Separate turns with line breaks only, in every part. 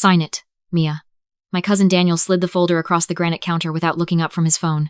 Sign it, Mia. My cousin Daniel slid the folder across the granite counter without looking up from his phone.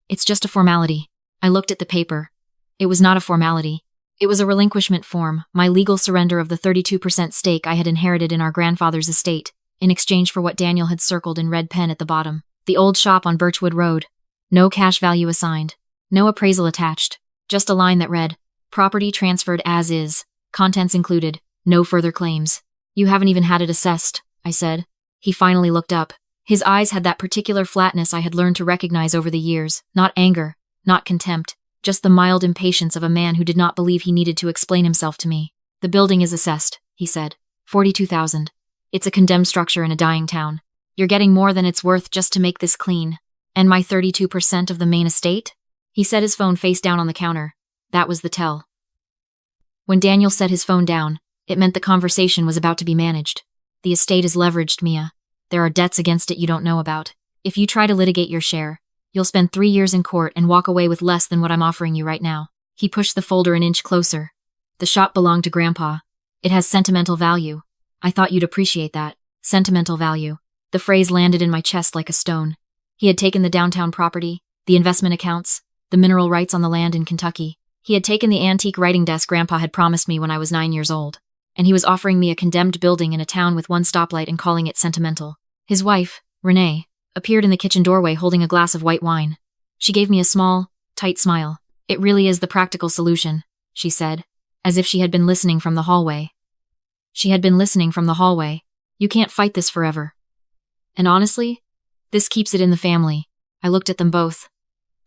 It's just a formality. I looked at the paper. It was not a formality. It was a relinquishment form, my legal surrender of the 32% stake I had inherited in our grandfather's estate, in exchange for what Daniel had circled in red pen at the bottom. The old shop on Birchwood Road. No cash value assigned. No appraisal attached. Just a line that read, property transferred as is. Contents included. No further claims. You haven't even had it assessed, I said. He finally looked up. His eyes had that particular flatness I had learned to recognize over the years. Not anger, not contempt, just the mild impatience of a man who did not believe he needed to explain himself to me. The building is assessed, he said. 42,000. It's a condemned structure in a dying town. You're getting more than it's worth just to make this clean. And my 32% of the main estate? He set his phone face down on the counter. That was the tell. When Daniel set his phone down, it meant the conversation was about to be managed. The estate is leveraged, Mia. There are debts against it you don't know about. If you try to litigate your share, you'll spend 3 years in court and walk away with less than what I'm offering you right now. He pushed the folder an inch closer. The shop belonged to Grandpa. It has sentimental value. I thought you'd appreciate that. Sentimental value. The phrase landed in my chest like a stone. He had taken the downtown property, the investment accounts, the mineral rights on the land in Kentucky. He had taken the antique writing desk Grandpa had promised me when I was 9 years old. And he was offering me a condemned building in a town with one stoplight and calling it sentimental. His wife, Renee, appeared in the kitchen doorway holding a glass of white wine. She gave me a small, tight smile. It really is the practical solution, she said, as if she had been listening from the hallway. She had been listening from the hallway. You can't fight this forever. And honestly, this keeps it in the family. I looked at them both.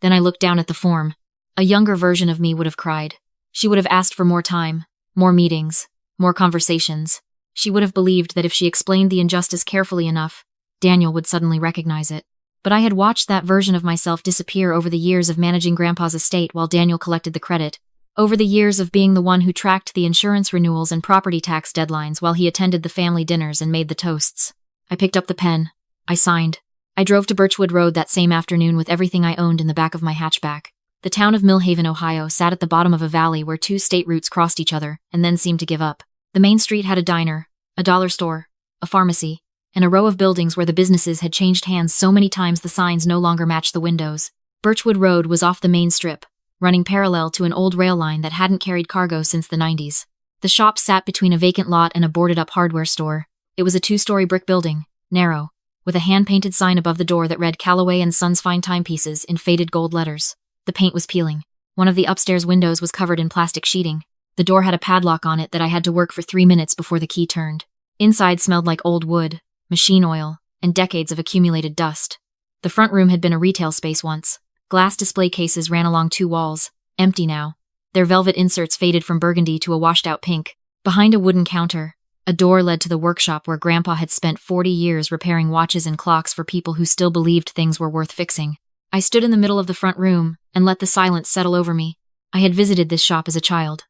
Then I looked down at the form. A younger version of me would have cried. She would have asked for more time, more meetings, more conversations. She would have believed that if she explained the injustice carefully enough, Daniel would suddenly recognize it. But I had watched that version of myself disappear over the years of managing Grandpa's estate while Daniel collected the credit. Over the years of being the one who tracked the insurance renewals and property tax deadlines while he attended the family dinners and made the toasts. I picked up the pen. I signed. I drove to Birchwood Road that same afternoon with everything I owned in the back of my hatchback. The town of Millhaven, Ohio, sat at the bottom of a valley where 2 state routes crossed each other and then seemed to give up. The main street had a diner, a dollar store, a pharmacy, and a row of buildings where the businesses had changed hands so many times the signs no longer matched the windows. Birchwood Road was off the main strip, running parallel to an old rail line that hadn't carried cargo since the 90s. The shop sat between a vacant lot and a boarded-up hardware store. It was a 2-story brick building, narrow, with a hand-painted sign above the door that read Callaway & Sons Fine Timepieces in faded gold letters. The paint was peeling. One of the upstairs windows was covered in plastic sheeting. The door had a padlock on it that I had to work for 3 minutes before the key turned. Inside smelled like old wood, machine oil, and decades of accumulated dust. The front room had been a retail space once. Glass display cases ran along 2 walls, empty now. Their velvet inserts faded from burgundy to a washed-out pink. Behind a wooden counter, a door led to the workshop where Grandpa had spent 40 years repairing watches and clocks for people who still believed things were worth fixing. I stood in the middle of the front room and let the silence settle over me. I had visited this shop as a child.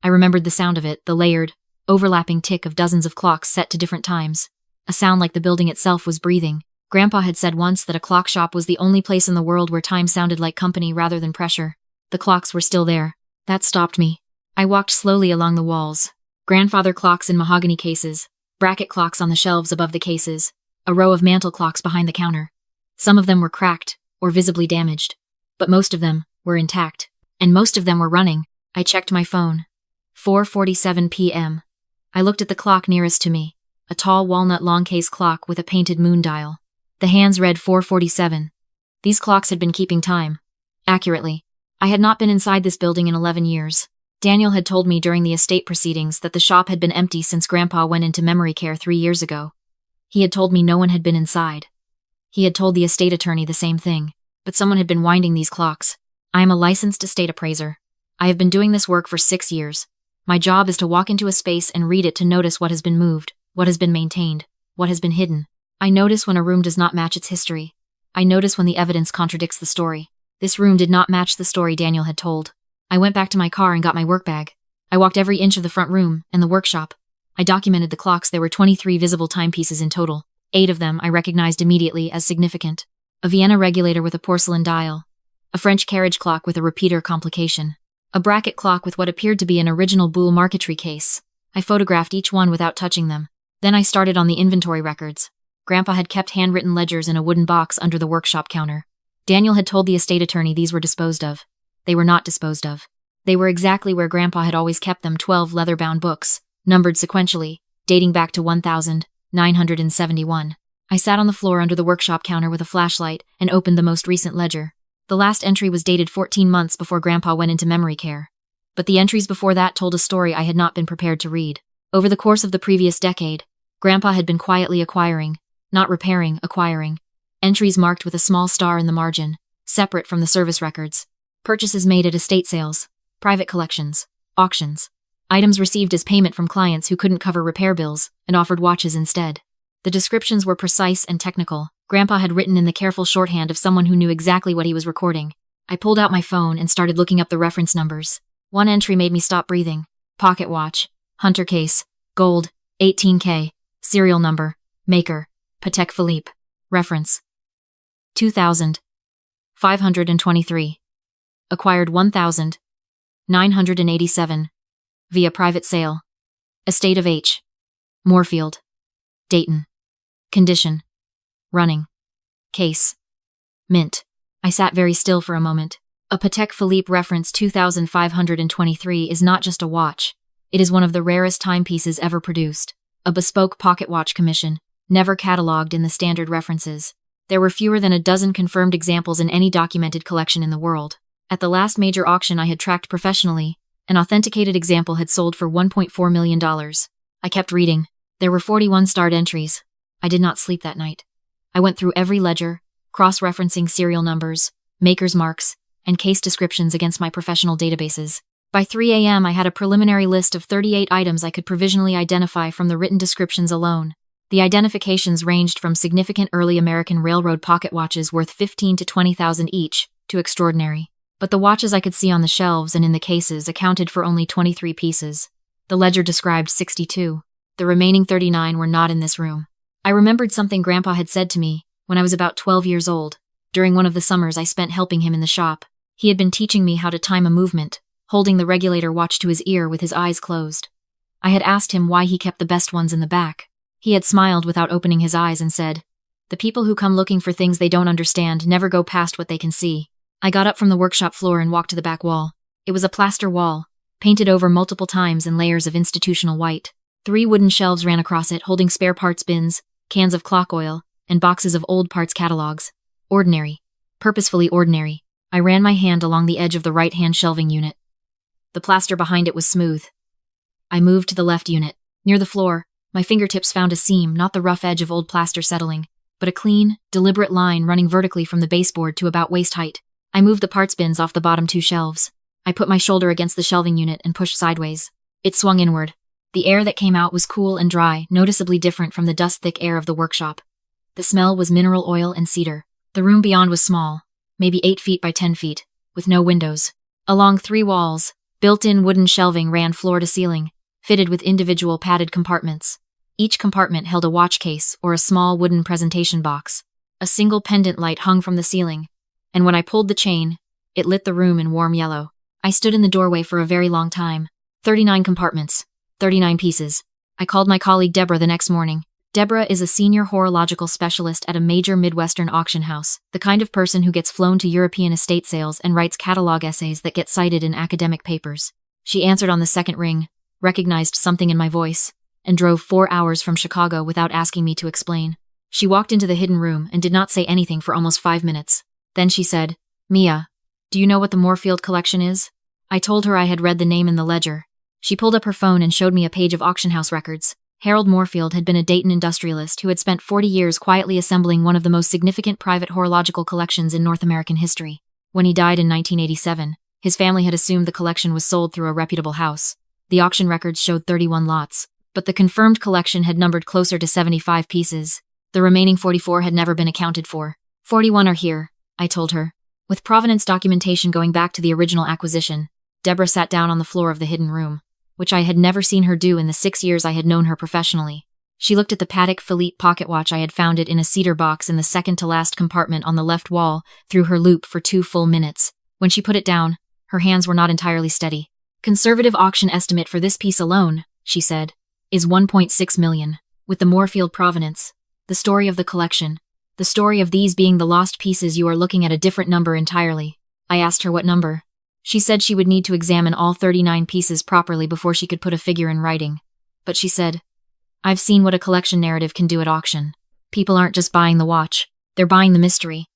I remembered the sound of it, the layered, overlapping tick of dozens of clocks set to different times. A sound like the building itself was breathing. Grandpa had said once that a clock shop was the only place in the world where time sounded like company rather than pressure. The clocks were still there. That stopped me. I walked slowly along the walls. Grandfather clocks in mahogany cases, bracket clocks on the shelves above the cases, a row of mantel clocks behind the counter. Some of them were cracked or visibly damaged, but most of them were intact, and most of them were running. I checked my phone. 4:47 p.m. I looked at the clock nearest to me, a tall walnut long case clock with a painted moon dial. The hands read 4:47. These clocks had been keeping time. Accurately. I had not been inside this building in 11 years. Daniel had told me during the estate proceedings that the shop had been empty since Grandpa went into memory care 3 years ago. He had told me no one had been inside. He had told the estate attorney the same thing, but someone had been winding these clocks. I am a licensed estate appraiser. I have been doing this work for 6 years. My job is to walk into a space and read it to notice what has been moved, what has been maintained, what has been hidden. I notice when a room does not match its history. I notice when the evidence contradicts the story. This room did not match the story Daniel had told. I went back to my car and got my work bag. I walked every inch of the front room and the workshop. I documented the clocks. There were 23 visible timepieces in total. 8 of them I recognized immediately as significant. A Vienna regulator with a porcelain dial. A French carriage clock with a repeater complication. A bracket clock with what appeared to be an original Boule marquetry case. I photographed each one without touching them. Then I started on the inventory records. Grandpa had kept handwritten ledgers in a wooden box under the workshop counter. Daniel had told the estate attorney these were disposed of. They were not disposed of. They were exactly where Grandpa had always kept them, 12 leather-bound books, numbered sequentially, dating back to 1971. I sat on the floor under the workshop counter with a flashlight and opened the most recent ledger. The last entry was dated 14 months before Grandpa went into memory care. But the entries before that told a story I had not been prepared to read. Over the course of the previous decade, Grandpa had been quietly acquiring, not repairing, acquiring, entries marked with a small star in the margin, separate from the service records. Purchases made at estate sales, private collections, auctions. Items received as payment from clients who couldn't cover repair bills and offered watches instead. The descriptions were precise and technical. Grandpa had written in the careful shorthand of someone who knew exactly what he was recording. I pulled out my phone and started looking up the reference numbers. One entry made me stop breathing. Pocket watch, Hunter case, gold, 18K, serial number, maker, Patek Philippe, reference 2,523. Acquired 1,987. Via private sale. Estate of H. Moorfield. Dayton. Condition. Running. Case. Mint. I sat very still for a moment. A Patek Philippe reference 2,523 is not just a watch. It is one of the rarest timepieces ever produced. A bespoke pocket watch commission, never catalogued in the standard references. There were fewer than a dozen confirmed examples in any documented collection in the world. At the last major auction I had tracked professionally, an authenticated example had sold for $1.4 million. I kept reading. There were 41 starred entries. I did not sleep that night. I went through every ledger, cross-referencing serial numbers, maker's marks, and case descriptions against my professional databases. By 3 a.m. I had a preliminary list of 38 items I could provisionally identify from the written descriptions alone. The identifications ranged from significant early American railroad pocket watches worth $15,000 to $20,000 each, to extraordinary. But the watches I could see on the shelves and in the cases accounted for only 23 pieces. The ledger described 62. The remaining 39 were not in this room. I remembered something Grandpa had said to me when I was about 12 years old, during one of the summers I spent helping him in the shop. He had been teaching me how to time a movement, holding the regulator watch to his ear with his eyes closed. I had asked him why he kept the best ones in the back. He had smiled without opening his eyes and said, "The people who come looking for things they don't understand never go past what they can see." I got up from the workshop floor and walked to the back wall. It was a plaster wall, painted over multiple times in layers of institutional white. 3 wooden shelves ran across it, holding spare parts bins, cans of clock oil, and boxes of old parts catalogs. Ordinary. Purposefully ordinary. I ran my hand along the edge of the right-hand shelving unit. The plaster behind it was smooth. I moved to the left unit. Near the floor, my fingertips found a seam, not the rough edge of old plaster settling, but a clean, deliberate line running vertically from the baseboard to about waist height. I moved the parts bins off the bottom 2 shelves. I put my shoulder against the shelving unit and pushed sideways. It swung inward. The air that came out was cool and dry, noticeably different from the dust-thick air of the workshop. The smell was mineral oil and cedar. The room beyond was small, maybe 8 feet by 10 feet, with no windows. Along 3 walls, built-in wooden shelving ran floor to ceiling, fitted with individual padded compartments. Each compartment held a watch case or a small wooden presentation box. A single pendant light hung from the ceiling, and when I pulled the chain, it lit the room in warm yellow. I stood in the doorway for a very long time. 39 compartments, 39 pieces. I called my colleague Deborah the next morning. Deborah is a senior horological specialist at a major Midwestern auction house, the kind of person who gets flown to European estate sales and writes catalog essays that get cited in academic papers. She answered on the second ring, recognized something in my voice, and drove 4 hours from Chicago without asking me to explain. She walked into the hidden room and did not say anything for almost 5 minutes. Then she said, "Mia, do you know what the Moorfield collection is?" I told her I had read the name in the ledger. She pulled up her phone and showed me a page of auction house records. Harold Moorfield had been a Dayton industrialist who had spent 40 years quietly assembling one of the most significant private horological collections in North American history. When he died in 1987, his family had assumed the collection was sold through a reputable house. The auction records showed 31 lots, but the confirmed collection had numbered closer to 75 pieces. The remaining 44 had never been accounted for. 41 are here, I told her. With provenance documentation going back to the original acquisition, Deborah sat down on the floor of the hidden room, which I had never seen her do in the 6 years I had known her professionally. She looked at the Patek Philippe pocket watch I had found it in a cedar box in the second-to-last compartment on the left wall through her loupe for 2 full minutes. When she put it down, her hands were not entirely steady. "Conservative auction estimate for this piece alone," she said, "is $1.6 million. with the Moorfield provenance, the story of the collection, the story of these being the lost pieces. You are looking at a different number entirely. I asked her what number. She said she would need to examine all 39 pieces properly before she could put a figure in writing. But she said, I've seen what a collection narrative can do at auction. People aren't just buying the watch, they're buying the mystery.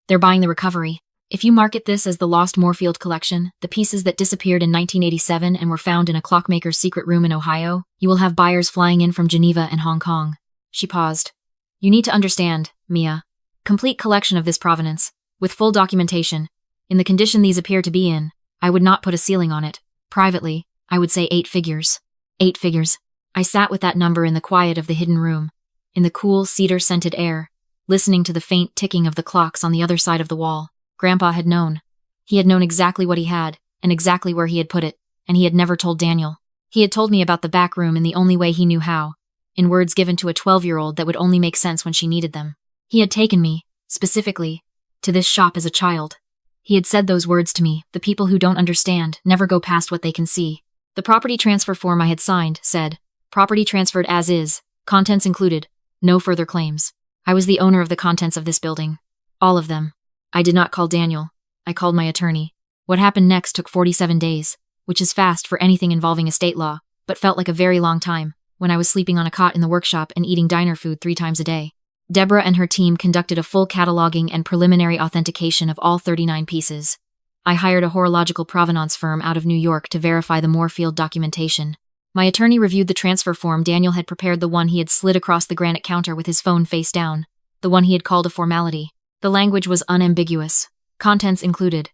They're buying the recovery. If you market this as the Lost Moorfield collection, the pieces that disappeared in 1987 and were found in a clockmaker's secret room in Ohio, you will have buyers flying in from Geneva and Hong Kong. She paused. You need to understand, Mia. Complete collection of this provenance, with full documentation. In the condition these appear to be in, I would not put a ceiling on it. Privately, I would say 8 figures. 8 figures. I sat with that number in the quiet of the hidden room, in the cool, cedar-scented air, listening to the faint ticking of the clocks on the other side of the wall. Grandpa had known. He had known exactly what he had, and exactly where he had put it, and he had never told Daniel. He had told me about the back room in the only way he knew how, in words given to a 12-year-old that would only make sense when she needed them. He had taken me, specifically, to this shop as a child. He had said those words to me, the people who don't understand never go past what they can see. The property transfer form I had signed said, property transferred as is, contents included, no further claims. I was the owner of the contents of this building. All of them. I did not call Daniel. I called my attorney. What happened next took 47 days, which is fast for anything involving estate law, but felt like a very long time, when I was sleeping on a cot in the workshop and eating diner food 3 times a day. Deborah and her team conducted a full cataloging and preliminary authentication of all 39 pieces. I hired a horological provenance firm out of New York to verify the Moorfield documentation. My attorney reviewed the transfer form. Daniel had prepared the one he had slid across the granite counter with his phone face down, the one he had called a formality. The language was unambiguous. Contents included.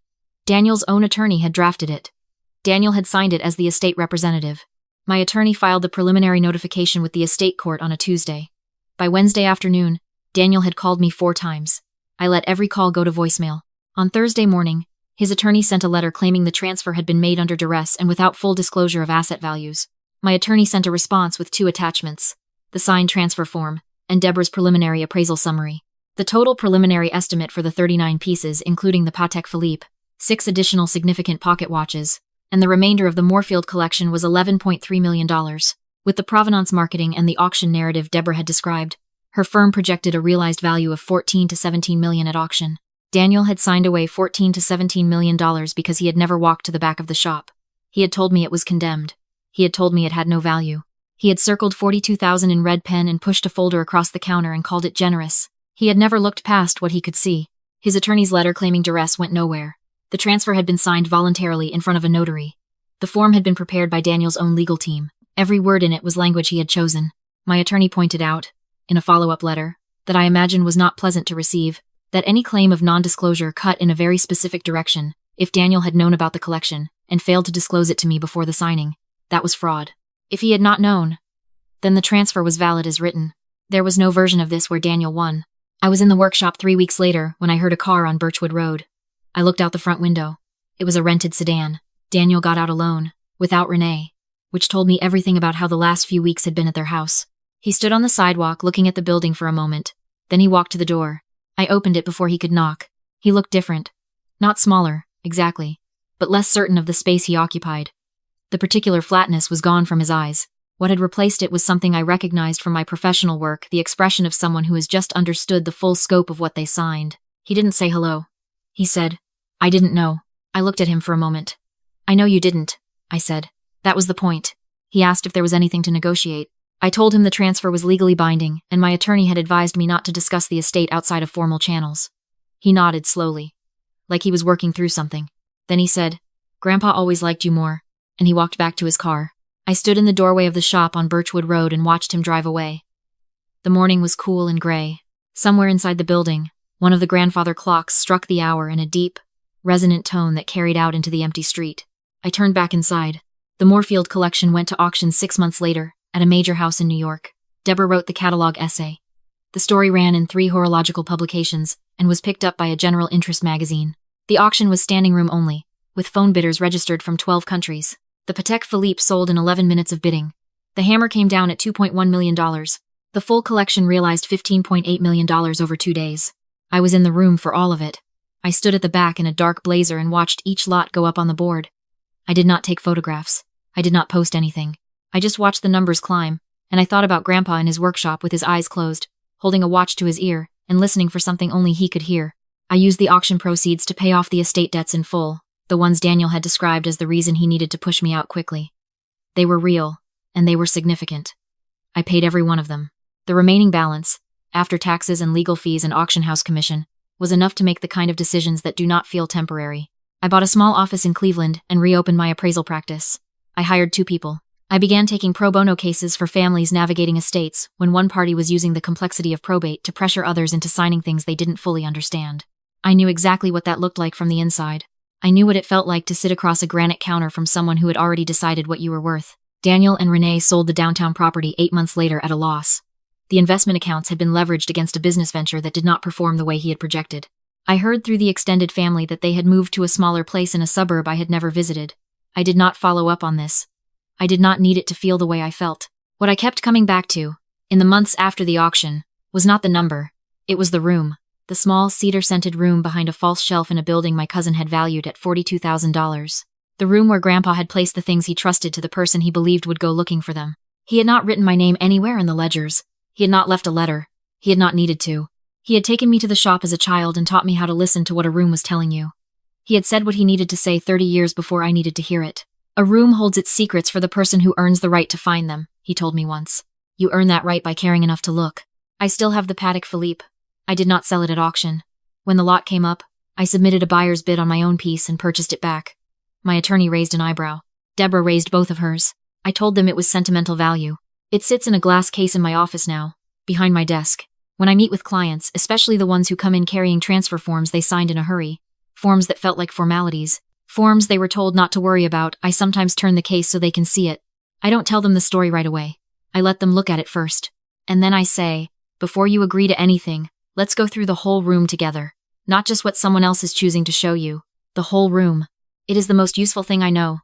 Daniel's own attorney had drafted it. Daniel had signed it as the estate representative. My attorney filed the preliminary notification with the estate court on a Tuesday. By Wednesday afternoon, Daniel had called me 4 times. I let every call go to voicemail. On Thursday morning, his attorney sent a letter claiming the transfer had been made under duress and without full disclosure of asset values. My attorney sent a response with 2 attachments, the signed transfer form, and Deborah's preliminary appraisal summary. The total preliminary estimate for the 39 pieces, including the Patek Philippe, 6 additional significant pocket watches, and the remainder of the Moorfield collection was $11.3 million. With the provenance marketing and the auction narrative Deborah had described, her firm projected a realized value of $14 to $17 million at auction. Daniel had signed away $14 to $17 million because he had never walked to the back of the shop. He had told me it was condemned. He had told me it had no value. He had circled $42,000 in red pen and pushed a folder across the counter and called it generous. He had never looked past what he could see. His attorney's letter claiming duress went nowhere. The transfer had been signed voluntarily in front of a notary. The form had been prepared by Daniel's own legal team. Every word in it was language he had chosen. My attorney pointed out, in a follow-up letter, that I imagine was not pleasant to receive, that any claim of non-disclosure cut in a very specific direction, if Daniel had known about the collection, and failed to disclose it to me before the signing. That was fraud. If he had not known, then the transfer was valid as written. There was no version of this where Daniel won. I was in the workshop 3 weeks later when I heard a car on Birchwood Road. I looked out the front window. It was a rented sedan. Daniel got out alone, without Renee, which told me everything about how the last few weeks had been at their house. He stood on the sidewalk looking at the building for a moment. Then he walked to the door. I opened it before he could knock. He looked different. Not smaller, exactly, but less certain of the space he occupied. The particular flatness was gone from his eyes. What had replaced it was something I recognized from my professional work, the expression of someone who has just understood the full scope of what they signed. He didn't say hello. He said, I didn't know. I looked at him for a moment. I know you didn't, I said. That was the point. He asked if there was anything to negotiate. I told him the transfer was legally binding, and my attorney had advised me not to discuss the estate outside of formal channels. He nodded slowly, like he was working through something. Then he said, Grandpa always liked you more, and he walked back to his car. I stood in the doorway of the shop on Birchwood Road and watched him drive away. The morning was cool and gray. Somewhere inside the building, one of the grandfather clocks struck the hour in a deep, resonant tone that carried out into the empty street. I turned back inside. The Moorfield collection went to auction 6 months later, at a major house in New York. Deborah wrote the catalog essay. The story ran in 3 horological publications and was picked up by a general interest magazine. The auction was standing room only, with phone bidders registered from 12 countries. The Patek Philippe sold in 11 minutes of bidding. The hammer came down at $2.1 million. The full collection realized $15.8 million over 2 days. I was in the room for all of it. I stood at the back in a dark blazer and watched each lot go up on the board. I did not take photographs. I did not post anything. I just watched the numbers climb, and I thought about Grandpa in his workshop with his eyes closed, holding a watch to his ear, and listening for something only he could hear. I used the auction proceeds to pay off the estate debts in full, the ones Daniel had described as the reason he needed to push me out quickly. They were real, and they were significant. I paid every one of them. The remaining balance, after taxes and legal fees and auction house commission, was enough to make the kind of decisions that do not feel temporary. I bought a small office in Cleveland and reopened my appraisal practice. I hired 2 people. I began taking pro bono cases for families navigating estates when one party was using the complexity of probate to pressure others into signing things they didn't fully understand. I knew exactly what that looked like from the inside. I knew what it felt like to sit across a granite counter from someone who had already decided what you were worth. Daniel and Renee sold the downtown property 8 months later at a loss. The investment accounts had been leveraged against a business venture that did not perform the way he had projected. I heard through the extended family that they had moved to a smaller place in a suburb I had never visited. I did not follow up on this. I did not need it to feel the way I felt. What I kept coming back to, in the months after the auction, was not the number. It was the room. The small, cedar-scented room behind a false shelf in a building my cousin had valued at $42,000. The room where Grandpa had placed the things he trusted to the person he believed would go looking for them. He had not written my name anywhere in the ledgers. He had not left a letter. He had not needed to. He had taken me to the shop as a child and taught me how to listen to what a room was telling you. He had said what he needed to say 30 years before I needed to hear it. A room holds its secrets for the person who earns the right to find them, he told me once. You earn that right by caring enough to look. I still have the Patek Philippe. I did not sell it at auction. When the lot came up, I submitted a buyer's bid on my own piece and purchased it back. My attorney raised an eyebrow. Deborah raised both of hers. I told them it was sentimental value. It sits in a glass case in my office now, behind my desk. When I meet with clients, especially the ones who come in carrying transfer forms they signed in a hurry, forms that felt like formalities, forms they were told not to worry about, I sometimes turn the case so they can see it. I don't tell them the story right away. I let them look at it first. And then I say, before you agree to anything, let's go through the whole room together. Not just what someone else is choosing to show you. The whole room. It is the most useful thing I know.